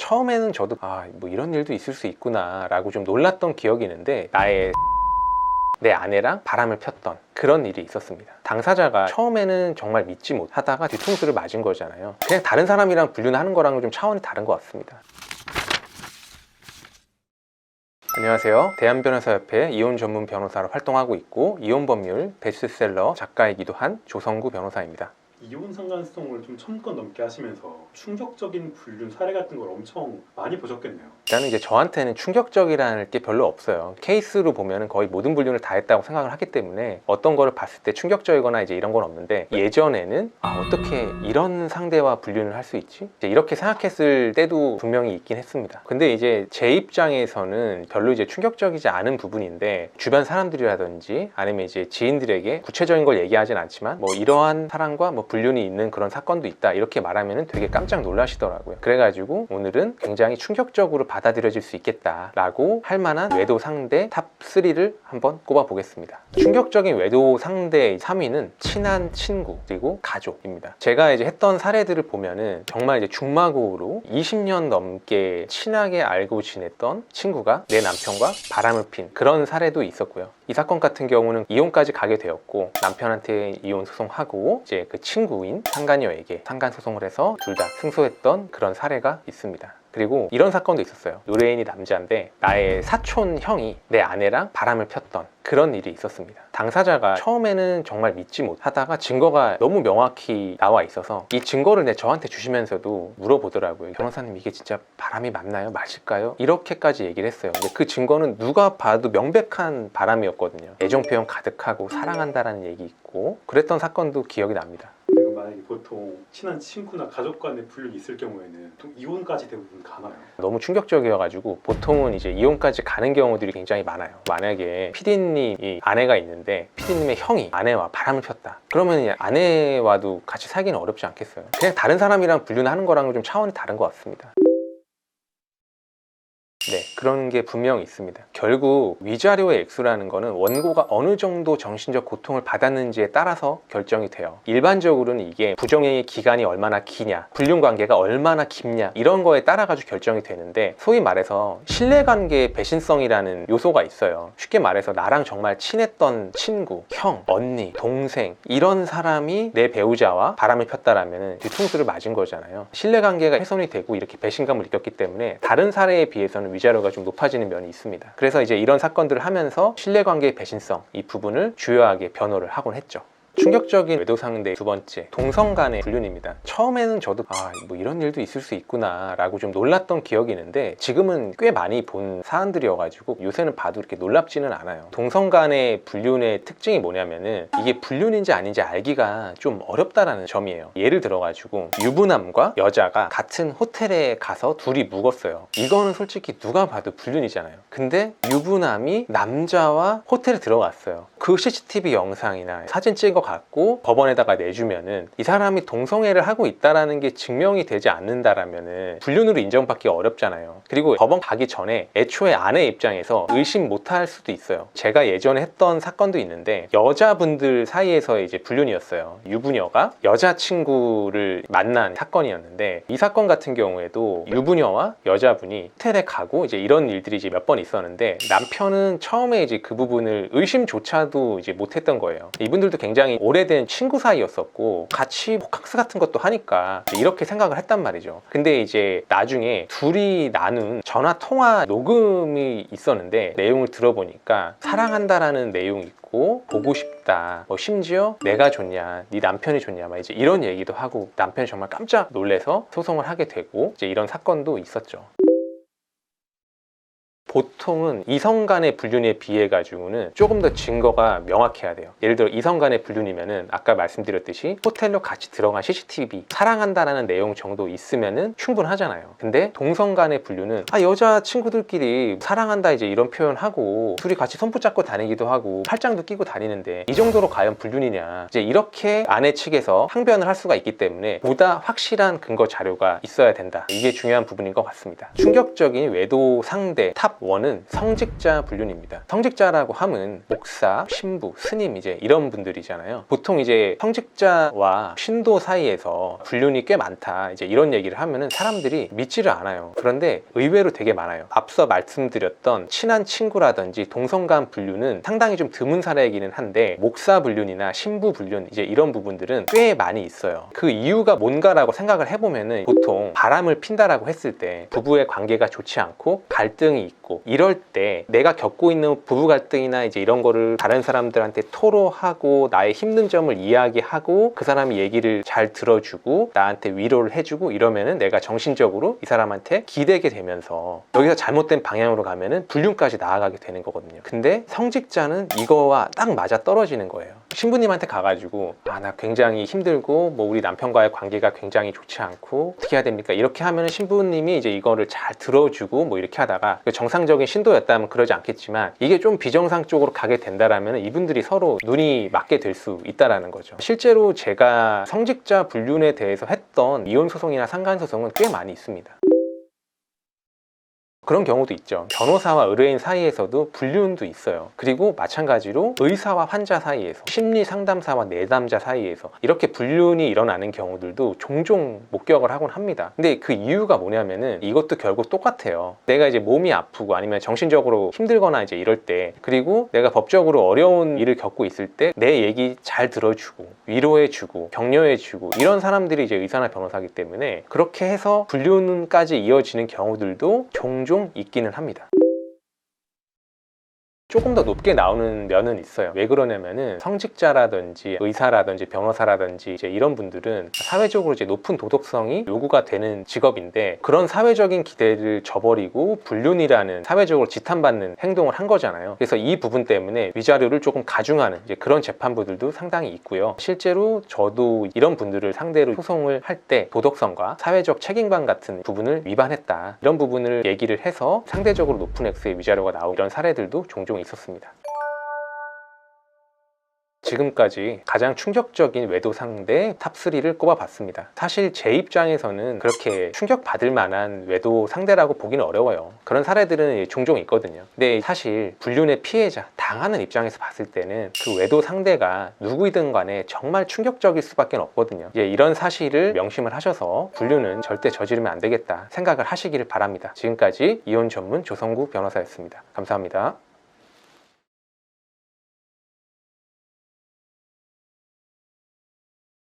처음에는 저도 뭐 이런 일도 있을 수 있구나 라고 좀 놀랐던 기억이 있는데, 내 아내랑 바람을 폈던 그런 일이 있었습니다. 당사자가 처음에는 정말 믿지 못하다가 뒤통수를 맞은 거잖아요. 그냥 다른 사람이랑 불륜하는 거랑은 좀 차원이 다른 것 같습니다. 안녕하세요. 대한변호사협회 이혼 전문 변호사로 활동하고 있고, 이혼 법률 베스트셀러 작가이기도 한 조성구 변호사입니다. 이혼 상간소송을 좀 1000건 넘게 하시면서 충격적인 불륜 사례 같은 걸 엄청 많이 보셨겠네요. 일단은 이제 저한테는 충격적이라는 게 별로 없어요. 케이스로 보면은 거의 모든 불륜을 다 했다고 생각을 하기 때문에 어떤 거를 봤을 때 충격적이거나 이제 이런 건 없는데, 예전에는 어떻게 이런 상대와 불륜을 할 수 있지? 이제 이렇게 생각했을 때도 분명히 있긴 했습니다. 근데 이제 제 입장에서는 별로 이제 충격적이지 않은 부분인데, 주변 사람들이라든지 아니면 이제 지인들에게 구체적인 걸 얘기하진 않지만 뭐 이러한 사람과 뭐 불륜이 있는 그런 사건도 있다 이렇게 말하면 되게 깜짝 놀라시더라고요. 그래가지고 오늘은 굉장히 충격적으로 받아들여질 수 있겠다라고 할 만한 외도 상대 탑 3를 한번 꼽아 보겠습니다. 충격적인 외도 상대 3위는 친한 친구 그리고 가족입니다. 제가 이제 했던 사례들을 보면은 정말 이제 중마고로 20년 넘게 친하게 알고 지냈던 친구가 내 남편과 바람을 핀 그런 사례도 있었고요. 이 사건 같은 경우는 이혼까지 가게 되었고, 남편한테 이혼 소송하고 이제 그 친구인 상간녀에게 상간 소송을 해서 둘 다 승소했던 그런 사례가 있습니다. 그리고 이런 사건도 있었어요. 의뢰인이 남자인데 나의 사촌 형이 내 아내랑 바람을 폈던 그런 일이 있었습니다. 당사자가 처음에는 정말 믿지 못하다가 증거가 너무 명확히 나와 있어서 이 증거를 저한테 주시면서도 물어보더라고요. 변호사님, 이게 진짜 바람이 맞나요? 맞을까요? 이렇게까지 얘기를 했어요. 근데 그 증거는 누가 봐도 명백한 바람이었거든요. 애정 표현 가득하고 사랑한다라는 얘기 있고 그랬던 사건도 기억이 납니다. 그리고 만약에 보통 친한 친구나 가족 간에 불륜이 있을 경우에는 또 이혼까지 대부분 가나요? 너무 충격적이어가지고 보통은 이제 이혼까지 가는 경우들이 굉장히 많아요. 만약에 PD님이 아내가 있는데 PD님의 형이 아내와 바람을 폈다, 그러면 아내와도 같이 살기는 어렵지 않겠어요? 그냥 다른 사람이랑 불륜하는 거랑은 좀 차원이 다른 것 같습니다. 네, 그런 게 분명히 있습니다. 결국 위자료의 액수라는 거는 원고가 어느 정도 정신적 고통을 받았는지에 따라서 결정이 돼요. 일반적으로는 이게 부정행위 기간이 얼마나 기냐, 불륜 관계가 얼마나 깊냐, 이런 거에 따라 가지고 결정이 되는데, 소위 말해서 신뢰관계의 배신성이라는 요소가 있어요. 쉽게 말해서 나랑 정말 친했던 친구, 형, 언니, 동생, 이런 사람이 내 배우자와 바람을 폈다라면 뒤통수를 맞은 거잖아요. 신뢰관계가 훼손이 되고 이렇게 배신감을 느꼈기 때문에 다른 사례에 비해서는 위자료가 좀 높아지는 면이 있습니다. 그래서 이제 이런 사건들을 하면서 신뢰관계의 배신성, 이 부분을 주요하게 변호를 하곤 했죠. 충격적인 외도 상대 두 번째, 동성 간의 불륜입니다. 처음에는 저도 뭐 이런 일도 있을 수 있구나 라고 좀 놀랐던 기억이 있는데, 지금은 꽤 많이 본 사안들이어가지고 요새는 봐도 이렇게 놀랍지는 않아요. 동성 간의 불륜의 특징이 뭐냐면은 이게 불륜인지 아닌지 알기가 좀 어렵다라는 점이에요. 예를 들어가지고 유부남과 여자가 같은 호텔에 가서 둘이 묵었어요. 이거는 솔직히 누가 봐도 불륜이잖아요. 근데 유부남이 남자와 호텔에 들어갔어요. 그 CCTV 영상이나 사진 찍어 갖고 법원에다가 내주면은 이 사람이 동성애를 하고 있다라는 게 증명이 되지 않는다라면은 불륜으로 인정받기 어렵잖아요. 그리고 법원 가기 전에 애초에 아내 입장에서 의심 못할 수도 있어요. 제가 예전에 했던 사건도 있는데, 여자분들 사이에서 이제 불륜이었어요. 유부녀가 여자친구를 만난 사건이었는데, 이 사건 같은 경우에도 유부녀와 여자분이 호텔에 가고 이제 이런 일들이 이제 몇 번 있었는데, 남편은 처음에 이제 그 부분을 의심조차도 이제 못했던 거예요. 이분들도 굉장히 오래된 친구 사이였었고 같이 호캉스 같은 것도 하니까 이렇게 생각을 했단 말이죠. 근데 이제 나중에 둘이 나눈 전화 통화 녹음이 있었는데, 내용을 들어보니까 사랑한다라는 내용이 있고 보고 싶다, 뭐 심지어 내가 좋냐, 네 남편이 좋냐, 막 이제 이런 얘기도 하고, 남편이 정말 깜짝 놀래서 소송을 하게 되고 이제 이런 사건도 있었죠. 보통은 이성 간의 불륜에 비해 가지고는 조금 더 증거가 명확해야 돼요. 예를 들어 이성 간의 불륜이면은 아까 말씀드렸듯이 호텔로 같이 들어간 CCTV, 사랑한다라는 내용 정도 있으면은 충분하잖아요. 근데 동성 간의 불륜은 여자 친구들끼리 사랑한다 이제 이런 표현하고 둘이 같이 손 붙잡고 다니기도 하고 팔짱도 끼고 다니는데 이 정도로 과연 불륜이냐, 이제 이렇게 아내 측에서 항변을 할 수가 있기 때문에 보다 확실한 근거 자료가 있어야 된다. 이게 중요한 부분인 것 같습니다. 충격적인 외도 상대 탑 1은 성직자 불륜입니다. 성직자라고 하면 목사, 신부, 스님 이제 이런 분들이잖아요. 보통 이제 성직자와 신도 사이에서 불륜이 꽤 많다 이제 이런 얘기를 하면은 사람들이 믿지를 않아요. 그런데 의외로 되게 많아요. 앞서 말씀드렸던 친한 친구라든지 동성간 불륜은 상당히 좀 드문 사례이기는 한데 목사 불륜이나 신부 불륜 이제 이런 부분들은 꽤 많이 있어요. 그 이유가 뭔가라고 생각을 해보면은 보통 바람을 핀다라고 했을 때 부부의 관계가 좋지 않고 갈등이 있고 이럴 때 내가 겪고 있는 부부 갈등이나 이제 이런 거를 다른 사람들한테 토로하고 나의 힘든 점을 이야기하고 그 사람이 얘기를 잘 들어주고 나한테 위로를 해주고 이러면은 내가 정신적으로 이 사람한테 기대게 되면서 여기서 잘못된 방향으로 가면은 불륜까지 나아가게 되는 거거든요. 근데 성직자는 이거와 딱 맞아 떨어지는 거예요. 신부님한테 가가지고 나 굉장히 힘들고 뭐 우리 남편과의 관계가 굉장히 좋지 않고 어떻게 해야 됩니까? 이렇게 하면 신부님이 이제 이거를 잘 들어주고 뭐 이렇게 하다가 정상적인 신도였다면 그러지 않겠지만 이게 좀 비정상 쪽으로 가게 된다라면 이분들이 서로 눈이 맞게 될 수 있다라는 거죠. 실제로 제가 성직자 불륜에 대해서 했던 이혼 소송이나 상간 소송은 꽤 많이 있습니다. 그런 경우도 있죠. 변호사와 의뢰인 사이에서도 불륜도 있어요. 그리고 마찬가지로 의사와 환자 사이에서, 심리 상담사와 내담자 사이에서 이렇게 불륜이 일어나는 경우들도 종종 목격을 하곤 합니다. 근데 그 이유가 뭐냐면은 이것도 결국 똑같아요. 내가 이제 몸이 아프고 아니면 정신적으로 힘들거나 이제 이럴 때, 그리고 내가 법적으로 어려운 일을 겪고 있을 때 내 얘기 잘 들어주고 위로해주고 격려해주고 이런 사람들이 이제 의사나 변호사이기 때문에 그렇게 해서 불륜까지 이어지는 경우들도 종종 있기는 합니다. 조금 더 높게 나오는 면은 있어요. 왜 그러냐면은 성직자라든지 의사라든지 변호사라든지 이제 이런 분들은 사회적으로 이제 높은 도덕성이 요구가 되는 직업인데 그런 사회적인 기대를 저버리고 불륜이라는 사회적으로 지탄받는 행동을 한 거잖아요. 그래서 이 부분 때문에 위자료를 조금 가중하는 이제 그런 재판부들도 상당히 있고요. 실제로 저도 이런 분들을 상대로 소송을 할 때 도덕성과 사회적 책임감 같은 부분을 위반했다 이런 부분을 얘기를 해서 상대적으로 높은 액수의 위자료가 나오고 이런 사례들도 종종 있었습니다. 지금까지 가장 충격적인 외도 상대 탑3를 꼽아봤습니다. 사실 제 입장에서는 그렇게 충격받을 만한 외도 상대라고 보기는 어려워요. 그런 사례들은 종종 있거든요. 근데 사실 불륜의 피해자, 당하는 입장에서 봤을 때는 그 외도 상대가 누구이든 간에 정말 충격적일 수밖에 없거든요. 이런 사실을 명심을 하셔서 불륜은 절대 저지르면 안 되겠다 생각을 하시기를 바랍니다. 지금까지 이혼 전문 조성구 변호사였습니다. 감사합니다.